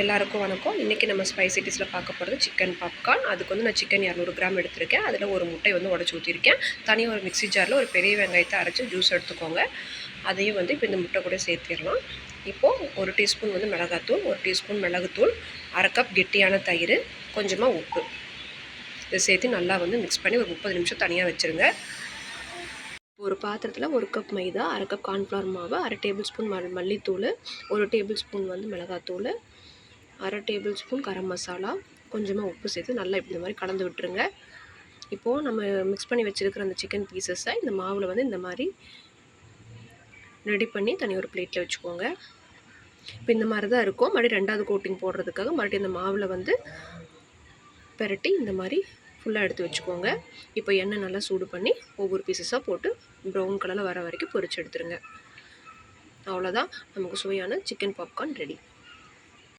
எல்லாருக்கும் வணக்கம். இன்றைக்கி நம்ம ஸ்பைசி டிஷ்ஷில் பார்க்க போகிறது சிக்கன் பாப்கார்ன். அதுக்கு வந்து நான் சிக்கன் 200 கிராம் எடுத்திருக்கேன். அதில் ஒரு முட்டை வந்து உடச்சி ஊற்றிருக்கேன். தனியாக ஒரு மிக்ஸி ஜாரில் ஒரு பெரிய வெங்காயத்தை அரைச்சி ஜூஸ் எடுத்துக்கோங்க. அதையும் வந்து இப்போ இந்த முட்டை கூட சேர்த்திடலாம். இப்போது 1 டீஸ்பூன் வந்து மிளகாத்தூள், 1 டீஸ்பூன் மிளகுத்தூள், 1/2 கப் கெட்டியான தயிர், கொஞ்சமாக உப்பு இதை சேர்த்து நல்லா வந்து மிக்ஸ் பண்ணி ஒரு 30 நிமிஷம் தனியாக வச்சுருங்க. ஒரு பாத்திரத்தில் 1 கப் மைதா, 1/2 கப் கார்ன்ஃப்ளவர் மாவு, 1/2 டேபிள் ஸ்பூன் மல்லித்தூள், 1 டேபிள் ஸ்பூன் வந்து மிளகாத்தூள், 1/2 டேபிள் ஸ்பூன் கரம் மசாலா, கொஞ்சமாக உப்பு சேர்த்து நல்லா இப்படி இந்த மாதிரி கலந்து விட்டுருங்க. இப்போது நம்ம மிக்ஸ் பண்ணி வச்சுருக்கிற அந்த சிக்கன் பீசஸை இந்த மாவில் வந்து இந்த மாதிரி ரெடி பண்ணி தனி ஒரு பிளேட்டில் வச்சுக்கோங்க. இப்போ இந்த மாதிரி தான் இருக்கும். மறுபடியும் 2வது கோட்டிங் போடுறதுக்காக மறுபடியும் இந்த மாவில் வந்து பெரட்டி இந்த மாதிரி ஃபுல்லாக எடுத்து வச்சுக்கோங்க. இப்போ எண்ணெய் நல்லா சூடு பண்ணி ஒவ்வொரு பீசஸாக போட்டு ப்ரௌன் கலரில் வர வரைக்கும் பொரிச்சு எடுத்துருங்க. அவ்வளோதான், நமக்கு சுவையான சிக்கன் பாப்கார்ன் ரெடி.